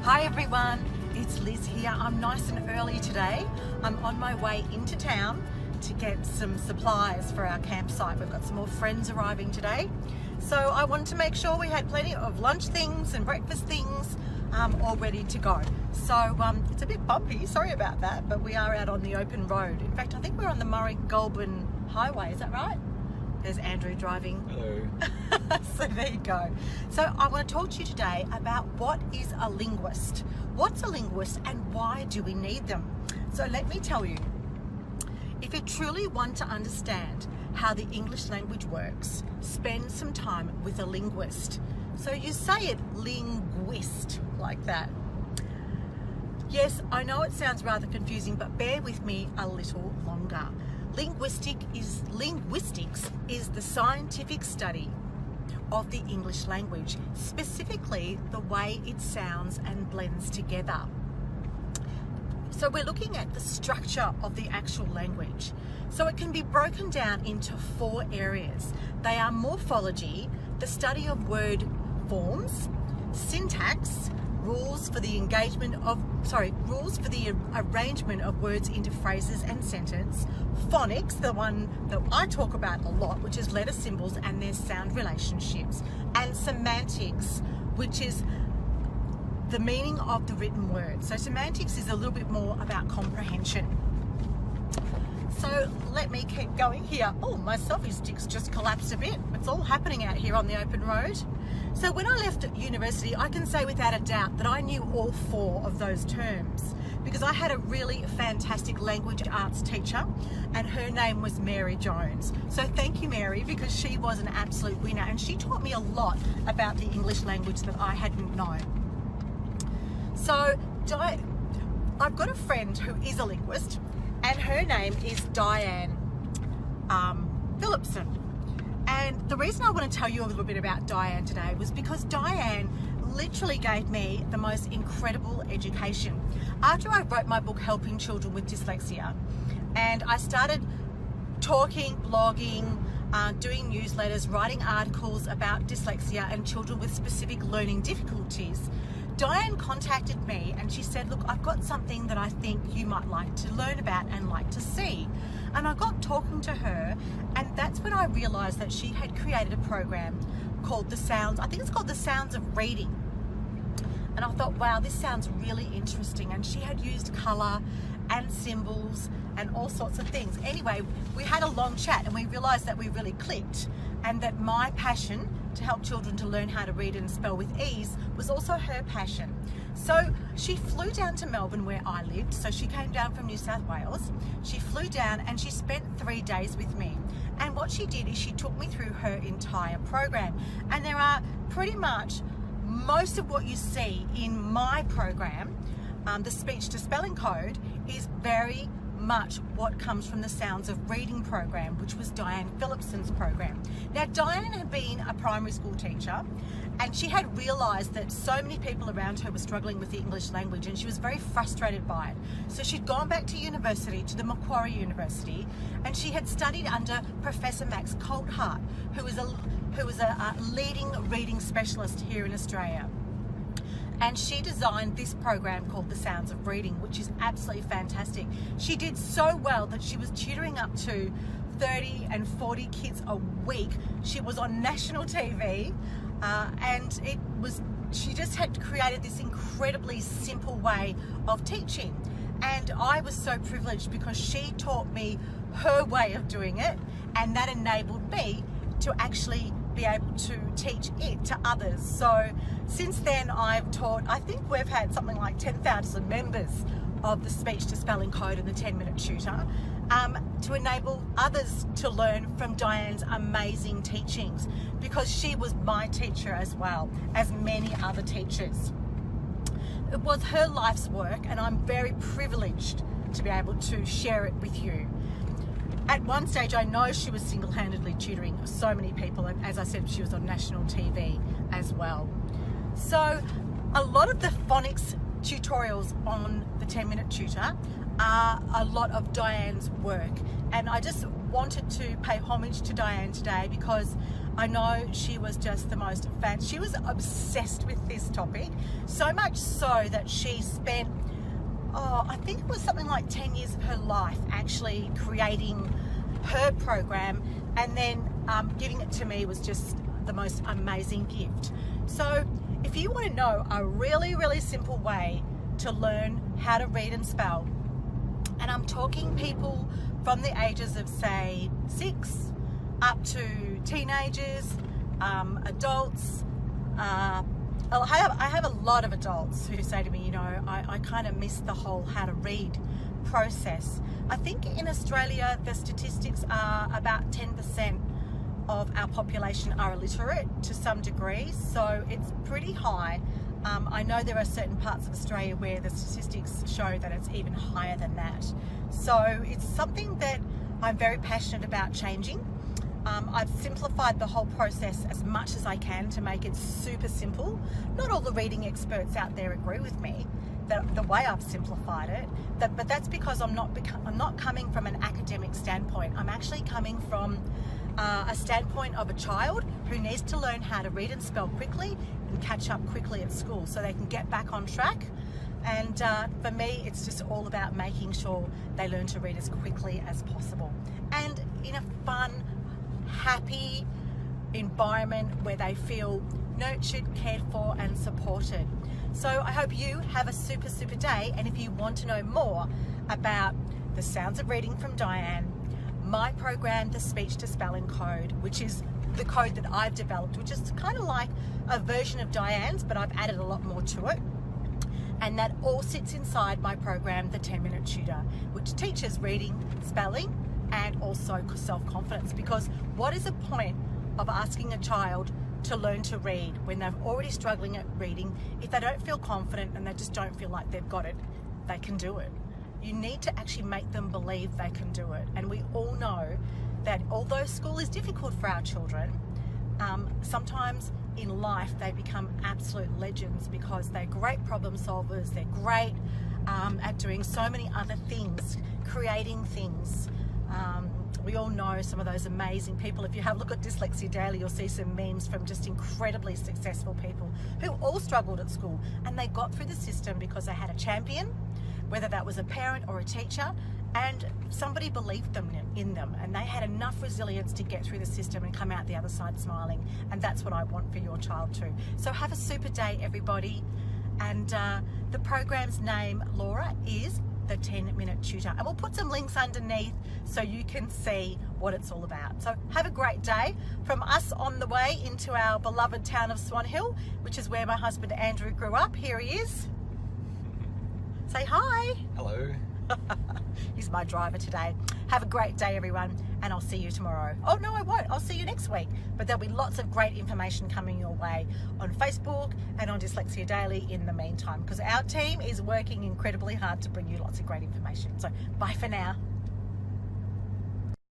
Hi everyone, it's Liz here. I'm nice and early today. I'm on my way into town to get some supplies for our campsite. We've got some more friends arriving today. So I wanted to make sure we had plenty of lunch things and breakfast things all ready to go. So it's a bit bumpy, sorry about that, but we are out on the open road. In fact, I think we're on the Murray-Goulburn Highway, is that right? There's Andrew driving. Hello. So there you go. So I want to talk to you today about what is a linguist. What's a linguist and why do we need them? So let me tell you, if you truly want to understand how the English language works, spend some time with a linguist. So you say it linguist like that. Yes, I know it sounds rather confusing, but bear with me a little longer. Linguistics is the scientific study of the English language, specifically the way it sounds and blends together. So we're looking at the structure of the actual language. So it can be broken down into 4 areas. They are morphology, the study of word forms, syntax, rules for the arrangement of words into phrases and sentence, phonics, the one that I talk about a lot, which is letter symbols and their sound relationships, and semantics, which is the meaning of the written word. So semantics is a little bit more about comprehension. So let me keep going here. Oh, my selfie stick's just collapsed a bit. It's all happening out here on the open road. So when I left university, I can say without a doubt that I knew all 4 of those terms because I had a really fantastic language arts teacher and her name was Mary Jones. So thank you, Mary, because she was an absolute winner and she taught me a lot about the English language that I hadn't known. So I've got a friend who is a linguist and her name is Diane Philipson. And the reason I want to tell you a little bit about Diane today was because Diane literally gave me the most incredible education. After I wrote my book, Helping Children with Dyslexia, and I started talking, blogging, doing newsletters, writing articles about dyslexia and children with specific learning difficulties, Diane contacted me and she said, look, I've got something that I think you might like to learn about and like to see. And I got talking to her and that's when I realized that she had created a program called The Sounds of Reading. And I thought, wow, this sounds really interesting. And she had used color and symbols and all sorts of things. Anyway, we had a long chat and we realized that we really clicked and that my passion to help children to learn how to read and spell with ease was also her passion. So she flew down to Melbourne where I lived. So she came down from New South Wales. She flew down and she spent 3 days with me. And what she did is she took me through her entire program. And there are pretty much most of what you see in my program, the speech to spelling code, is very much what comes from the Sounds of Reading program, which was Diane Philipson's program. Now, Diane had been a primary school teacher and she had realised that so many people around her were struggling with the English language and she was very frustrated by it. So she'd gone back to university, to the Macquarie University, and she had studied under Professor Max Colthart, who was a leading reading specialist here in Australia. And she designed this program called The Sounds of Reading, which is absolutely fantastic. She did so well that she was tutoring up to 30 and 40 kids a week. She was on national TV and she just had created this incredibly simple way of teaching. And I was so privileged because she taught me her way of doing it, and that enabled me to actually be able to teach it to others. So since then I've taught, I think we've had something like 10,000 members of the speech to spelling code and the 10-minute tutor to enable others to learn from Diane's amazing teachings, because she was my teacher as well as many other teachers. It was her life's work and I'm very privileged to be able to share it with you. At one stage, I know she was single-handedly tutoring so many people, and as I said, she was on national TV as well. So a lot of the phonics tutorials on the 10-minute tutor are a lot of Diane's work, and I just wanted to pay homage to Diane today because I know she was just the most she was obsessed with this topic, so much so that she spent, I think it was something like 10 years of her life actually creating her program, and then giving it to me was just the most amazing gift. So if you want to know a really, really simple way to learn how to read and spell, and I'm talking people from the ages of say 6 up to teenagers, adults. I have a lot of adults who say to me, you know, I kind of miss the whole how to read process. I think in Australia the statistics are about 10% of our population are illiterate to some degree, so it's pretty high. I know there are certain parts of Australia where the statistics show that it's even higher than that. So it's something that I'm very passionate about changing. I've simplified the whole process as much as I can to make it super simple. Not all the reading experts out there agree with me that the way I've simplified it, but that's because I'm not coming from an academic standpoint. I'm actually coming from a standpoint of a child who needs to learn how to read and spell quickly and catch up quickly at school so they can get back on track. And for me, it's just all about making sure they learn to read as quickly as possible and in a fun, happy environment where they feel nurtured, cared for and supported. So I hope you have a super, super day. And if you want to know more about the sounds of reading from Diane, my program, the Speech to Spelling Code, which is the code that I've developed, which is kind of like a version of Diane's, but I've added a lot more to it. And that all sits inside my program, the 10-Minute Tutor, which teaches reading, spelling, and also self-confidence. Because what is the point of asking a child to learn to read when they're already struggling at reading if they don't feel confident and they just don't feel like they've got it, they can do it. You need to actually make them believe they can do it. And we all know that although school is difficult for our children, sometimes in life they become absolute legends because they're great problem solvers, they're great at doing so many other things, creating things. We all know some of those amazing people. If you have a look at Dyslexia Daily, you'll see some memes from just incredibly successful people who all struggled at school and they got through the system because they had a champion, whether that was a parent or a teacher, and somebody believed in them and they had enough resilience to get through the system and come out the other side smiling. And that's what I want for your child too. So have a super day, everybody. And the program's name, Laura, is the 10-Minute Tutor, and we'll put some links underneath so you can see what it's all about. So have a great day from us on the way into our beloved town of Swan Hill, which is where my husband Andrew grew up. Here he is. Say hi. Hello. He's my driver today. Have a great day, everyone, and I'll see you tomorrow. Oh no, I won't. I'll see you next week. But there'll be lots of great information coming your way on Facebook and on Dyslexia Daily in the meantime, because our team is working incredibly hard to bring you lots of great information. So bye for now.